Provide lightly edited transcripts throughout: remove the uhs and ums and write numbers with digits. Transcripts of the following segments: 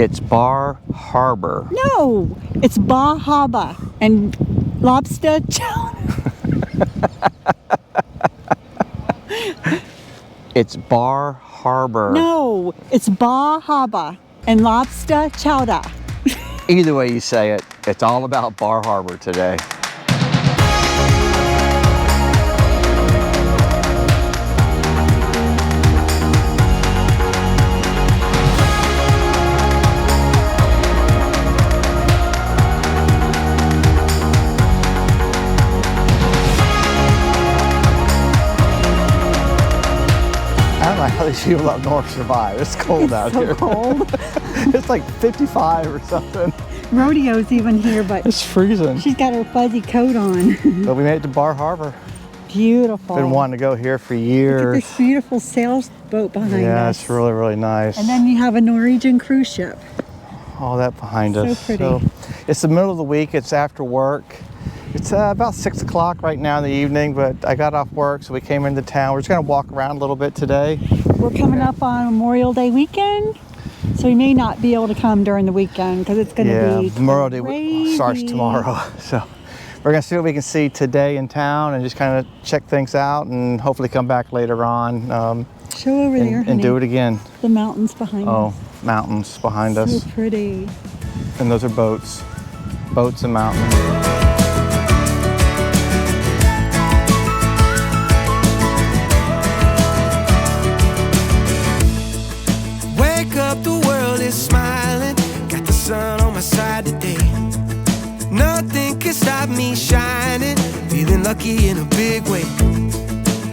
It's Bar Harbor. No, it's BAA-HA-BA and Lobster Pounds. It's Bar Harbor. No, it's BAA-HA-BA and Lobster Chowder. Either way you say it, it's all about Bar Harbor today. I don't know how these people up north survive. It's cold out so here. Cold. It's like 55 or something. Rodeo's even here, but It's freezing. she's got her fuzzy coat on. But we made it to Bar Harbor. Beautiful. Been wanting to go here for Look at years. this beautiful sailboat behind us. Yeah, it's really, really nice. And then you have a Norwegian cruise ship. All that behind us. So pretty. It's the middle of the week. It's after work. It's about 6 o'clock right now in the evening, but I got off work, so we came into town. We're just gonna walk around a little bit today. We're coming up on Memorial Day weekend, so we may not be able to come during the weekend because it's going to be Memorial Day crazy. starts tomorrow. So we're gonna see what we can see today in town and just kind of check things out and hopefully come back later on Show over there, honey. and do it again. The mountains behind us. Oh, mountains behind us. So pretty. And those are boats. Boats and mountains. The world is smiling, got the sun on my side today. Nothing can stop me shining, feeling lucky in a big way.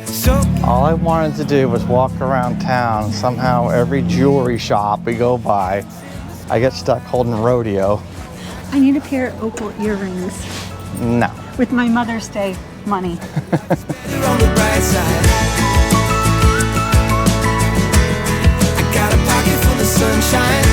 So all I wanted to do was walk around town. Somehow every jewelry shop we go by, I get stuck holding rodeo. I need a pair of opal earrings No. with my Mother's Day money. you're on the bright side. Got a pocket full of sunshine.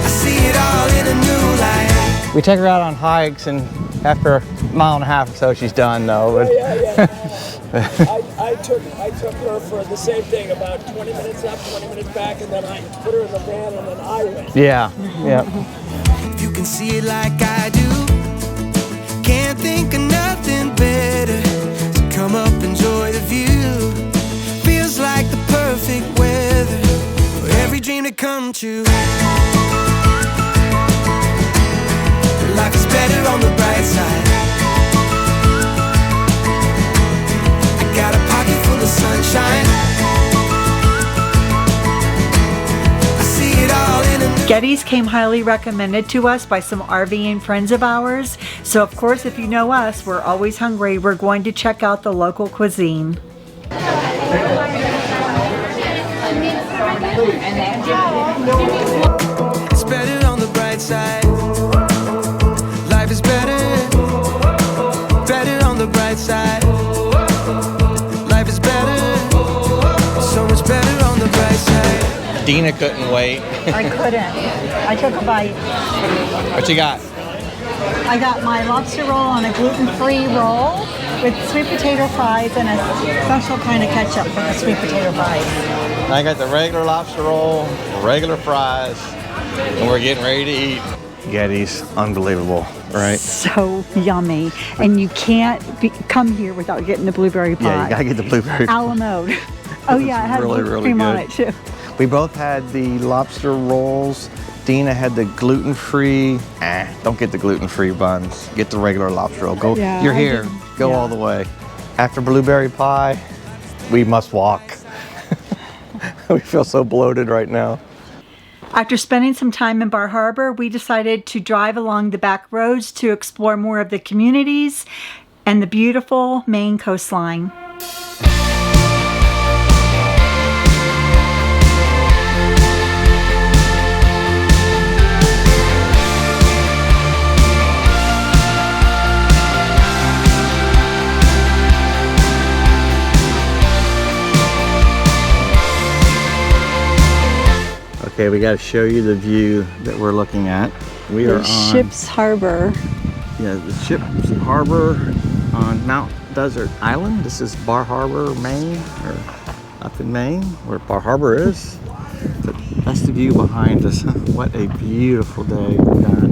I see it all in a new light. We take her out on hikes, and after a mile and a half or so, she's done though. I took her for the same thing, about 20 minutes up, 20 minutes back, and then I put her in the van and then I went. Yeah, yeah. If you can see it like I do, can't think of nothing better. So come up, enjoy the view. Feels like the perfect weather for every dream to come true. Life is better on the bright side. I got a pocket full of sunshine. I see it all in a new. Getty's came highly recommended to us by some RVing friends of ours. So of course, if you know us, we're always hungry. We're going to check out the local cuisine. It's better on the bright side. Life is better. Better on the bright side. Life is better. So much better on the bright side. Dina couldn't wait. I couldn't. I took a bite. What you got? I got my lobster roll on a gluten-free roll with sweet potato fries and a special kind of ketchup for the sweet potato fries. I got the regular lobster roll, regular fries, and we're getting ready to eat. Getty's unbelievable, right? So yummy. And you can't come here without getting the blueberry pie. Yeah, you gotta get the blueberry pie. A la mode. Oh yeah, it had really, whipped really cream on good. it too. We both had the lobster rolls. Dina had the gluten-free. Don't get the gluten-free buns. Get the regular lobster roll. Go. Yeah, You're I here. did. Go Yeah. all the way. After blueberry pie, we must walk. We feel so bloated right now. After spending some time in Bar Harbor, we decided to drive along the back roads to explore more of the communities and the beautiful Maine coastline. Okay, we got to show you the view that we're looking at. We are on Ship's Harbor. Yeah, the Ship's Harbor on Mount Desert Island. This is Bar Harbor, Maine, or up in Maine, where Bar Harbor is. but that's the view behind us. What a beautiful day we've got.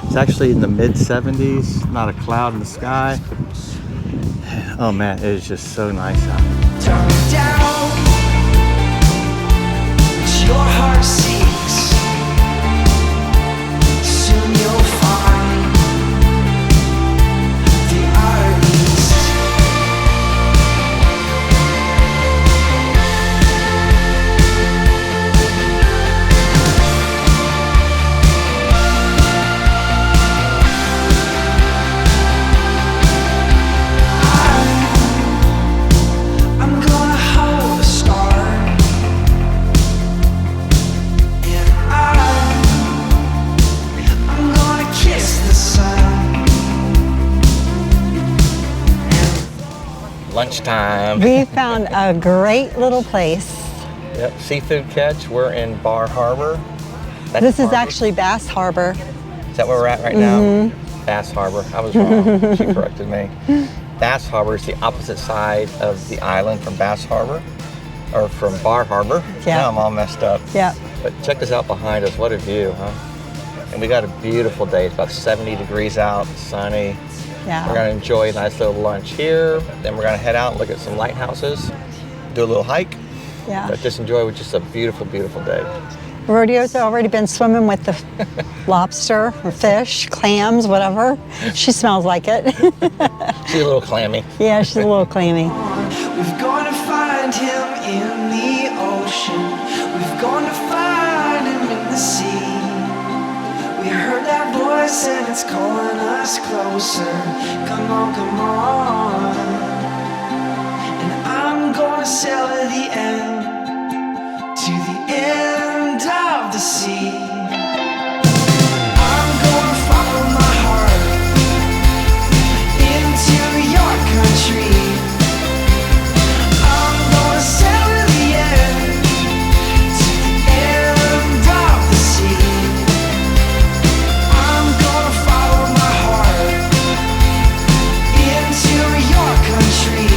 It's actually in the mid-70s, not a cloud in the sky. Oh man, it is just so nice out. Turn me down, but your heart seeks. Soon you'll find the ironies. I'm gonna hold a star, and I'm gonna kiss the sun. Lunchtime. We found a great little place. Yep, seafood catch. We're in Bar Harbor. That's This is Harbor. actually Bass Harbor. Is that where we're at right now? Bass Harbor. I was wrong. She corrected me. Bass Harbor is the opposite side of the island from Bass Harbor, or from Bar Harbor. Yeah. Now I'm all messed up. Yeah. But check this out behind us. What a view, huh? And we got a beautiful day. It's about 70 degrees out, sunny. Yeah. We're gonna enjoy a nice little lunch here. Then we're gonna head out and look at some lighthouses, do a little hike. Yeah. But just enjoy with just a beautiful, beautiful day. Rodeo's already been swimming with the lobster or fish, clams, whatever. She smells like it. She's a little clammy. Yeah, she's a little clammy. We've gone to find him in the ocean. We've gone to find him in the sea. We heard that voice and it's calling us closer. Come on, come on. And I'm gonna sail to the end of the sea. I'm gonna follow my heart into your country. I'm gonna sail to the end of the sea. I'm gonna follow my heart into your country.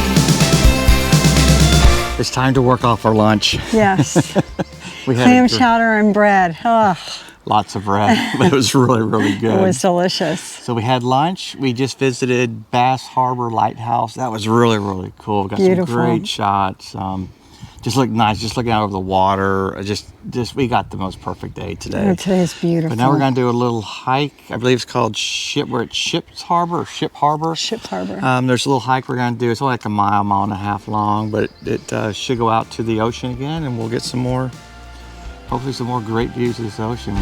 It's time to work off our lunch. Yes. We had Clam chowder and bread. Oh, lots of bread, but it was really, really good. it was delicious. So we had lunch. We just visited Bass Harbor Lighthouse. That was really, really cool. We got Beautiful. some great shots. Just looked nice, just looking out over the water. Just we got the most perfect day today. Oh, today's beautiful. But now we're going to do a little hike. I believe it's called we're at Ship Harbor. Ship Harbor. There's a little hike we're going to do. It's only like a mile and a half long, but it should go out to the ocean again, and we'll get some more, hopefully some more great views of this ocean.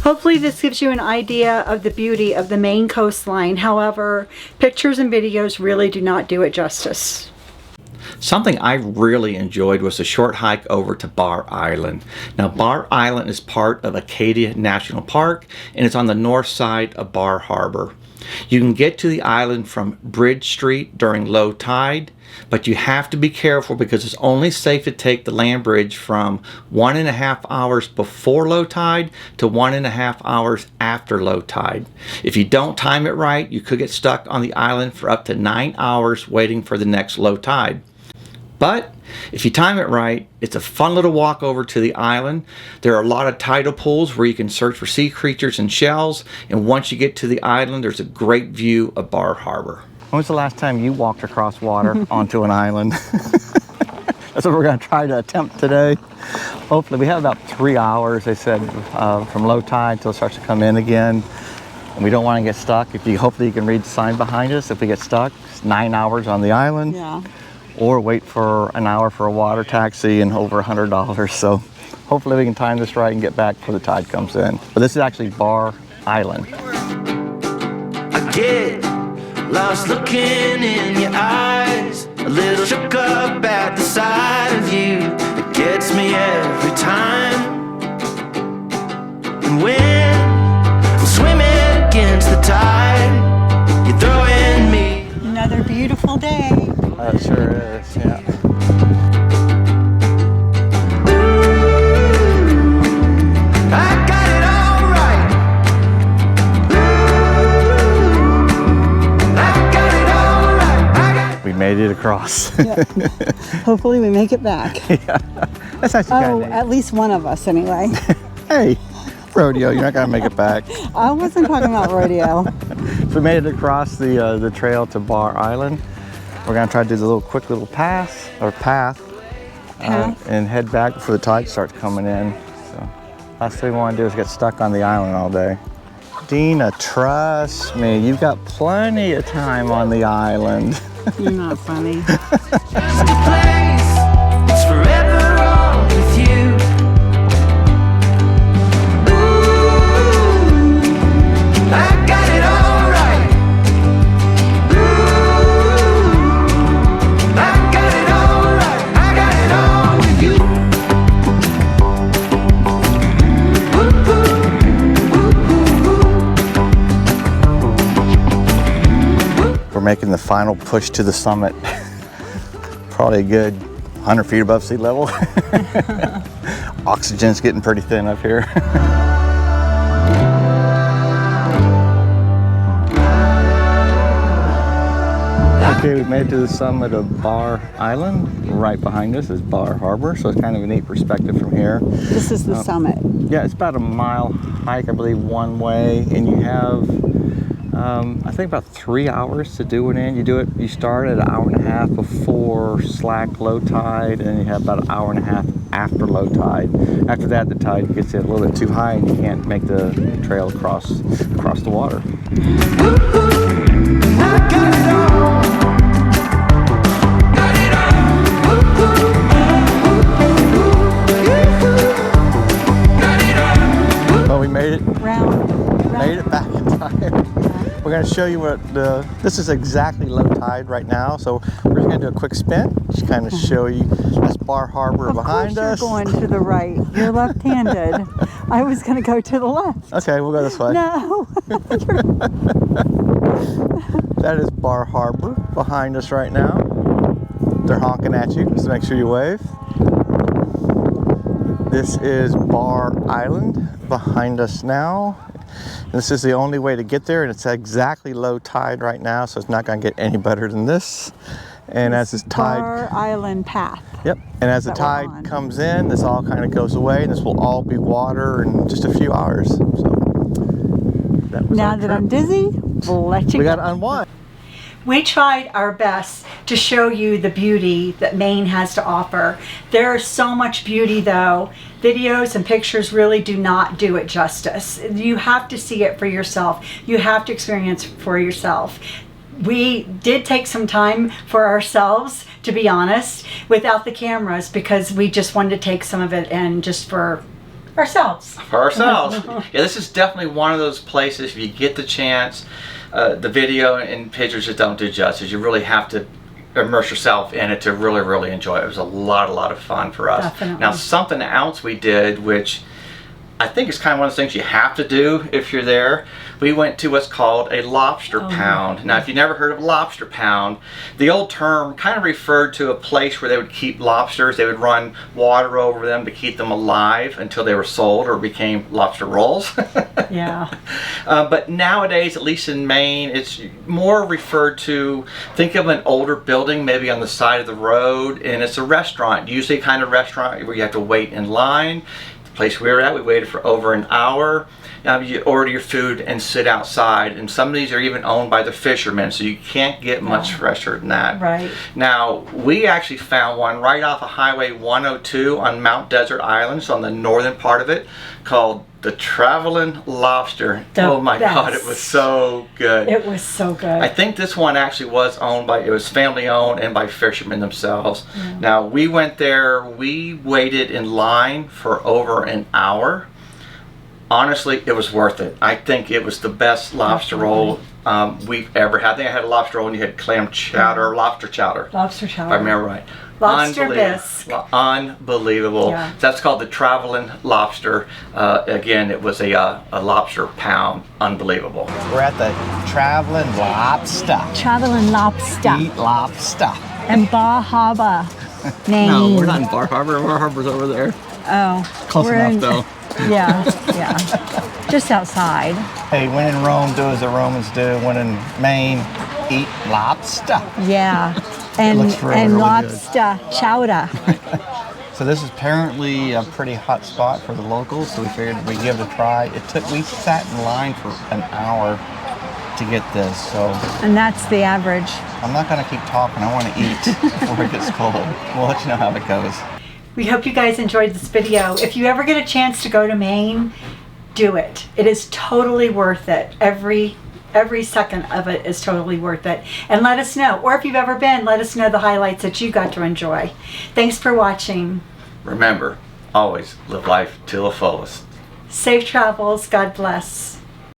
Hopefully this gives you an idea of the beauty of the Maine coastline. However, pictures and videos really do not do it justice. Something I really enjoyed was a short hike over to Bar Island. Now, Bar Island is part of Acadia National Park, and it's on the north side of Bar Harbor. You can get to the island from Bridge Street during low tide, but you have to be careful because it's only safe to take the land bridge from 1.5 hours before low tide to 1.5 hours after low tide. If you don't time it right, you could get stuck on the island for up to 9 hours waiting for the next low tide. But if you time it right, it's a fun little walk over to the island. There are a lot of tidal pools where you can search for sea creatures and shells. And once you get to the island, there's a great view of Bar Harbor. When was the last time you walked across water onto an island? That's what we're going to try to attempt today. Hopefully, we have about 3 hours, they said, from low tide till it starts to come in again. And we don't want to get stuck. Hopefully you can read the sign behind us. If we get stuck, it's 9 hours on the island. Yeah. Or wait for an hour for a water taxi and over $100. So hopefully we can time this right and get back before the tide comes in. But this is actually Bar Island. I get lost looking in your eyes, a little shook up at the sight of you. It gets me every time. And when I'm swimming against the tide, you're throwing me. Another beautiful day. That sure is, yeah. made it across. Yeah. Hopefully we make it back. That's actually kind Oh, of neat. at least one of us anyway. Hey, rodeo, you're not gonna make it back. I wasn't talking about rodeo. So we made it across the trail to Bar Island. We're gonna try to do the quick little path, and head back before the tide starts coming in. So last thing we want to do is get stuck on the island all day. Dina, trust me, you've got plenty of time on the island. You're not funny. Just a place, it's forever on with you. Ooh, I got it all right. Ooh, I got it all right. I got it all with you. Ooh, ooh, ooh, ooh. We're making the final push to the summit. Probably a good 100 feet above sea level. Oxygen's getting pretty thin up here. Okay, we made it to the summit of Bar Island. Right behind us is Bar Harbor, so it's kind of a neat perspective from here. This is the summit. Yeah, it's about a mile hike, I believe, one way, and you have, I think, about 3 hours to do it in. You start at an hour and a half before slack low tide, and you have about an hour and a half after low tide. After that, the tide gets a little bit too high, and you can't make the trail across the water. I got it all. Got it all. Got it all. But we made it. Round. Made it back in time. We're going to show you what this is exactly low tide right now, so we're just going to do a quick spin, just kind of show you. That's Bar Harbor behind us. Of course you're going to the right. You're left-handed. I was going to go to the left. Okay, we'll go this way. No. That is Bar Harbor behind us right now. They're honking at you, so make sure you wave. This is Bar Island behind us now. This is the only way to get there, and it's exactly low tide right now, so it's not going to get any better than this. And as this tide, Bar Island path. yep, and as the that we're tide on. comes in, this all kind of goes away, and this will all be water in just a few hours. So that was Now our that trip. I'm dizzy, we'll let you We go. got to unwind. We tried our best to show you the beauty that Maine has to offer. There is so much beauty though. Videos and pictures really do not do it justice. You have to see it for yourself. You have to experience it for yourself. We did take some time for ourselves, to be honest, without the cameras, because we just wanted to take some of it in just for ourselves. For ourselves. Yeah, this is definitely one of those places, if you get the chance, the video and pictures just don't do justice. You really have to immerse yourself in it to really, really enjoy it. It was a lot of fun for us. Definitely. Now, something else we did, which I think is kind of one of those things you have to do if you're there. We went to what's called a lobster pound. Now, if you've never heard of lobster pound, the old term kind of referred to a place where they would keep lobsters. They would run water over them to keep them alive until they were sold or became lobster rolls. Yeah. But nowadays, at least in Maine, it's more referred to, think of an older building maybe on the side of the road, and it's a restaurant, usually a kind of restaurant where you have to wait in line. The place we were at, we waited for over an hour. You order your food and sit outside, and some of these are even owned by the fishermen, so you can't get much fresher than that. Right. Now, we actually found one right off of Highway 102 on Mount Desert Island, so on the northern part of it, called the Traveling Lobster. The Oh my God, best. it was so good. It was so good. I think this one actually was owned by, it was family owned and by fishermen themselves. Now, we went there, we waited in line for over an hour. Honestly, it was worth it. I think it was the best lobster roll we've ever had. I think I had a lobster roll and you had clam chowder, lobster chowder, Lobster if chowder. I remember right. Lobster Unbelievable. bisque. Unbelievable. Yeah. That's called the Traveling Lobster. Again, it was a lobster pound. Unbelievable. We're at the Traveling Lobster. Traveling lobster Eat lobster. and Bar Harbor, Maine. No, we're not in Bar Harbor. Bar Harbor's over there. Oh, Close we're enough in- though. Yeah, yeah. Just outside. Hey, when in Rome, do as the Romans do. When in Maine, eat lobster. Yeah. and looks really, and really lobster chowder. So this is apparently a pretty hot spot for the locals, so we figured we'd give it a try. We sat in line for an hour to get this, so And that's the average. I'm not gonna keep talking. I want to eat before it gets cold. We'll let you know how it goes. We hope you guys enjoyed this video. If you ever get a chance to go to Maine, do it. It is totally worth it. Every second of it is totally worth it. And let us know, or if you've ever been, let us know the highlights that you got to enjoy. Thanks for watching. Remember, always live life to the fullest. Safe travels. God bless.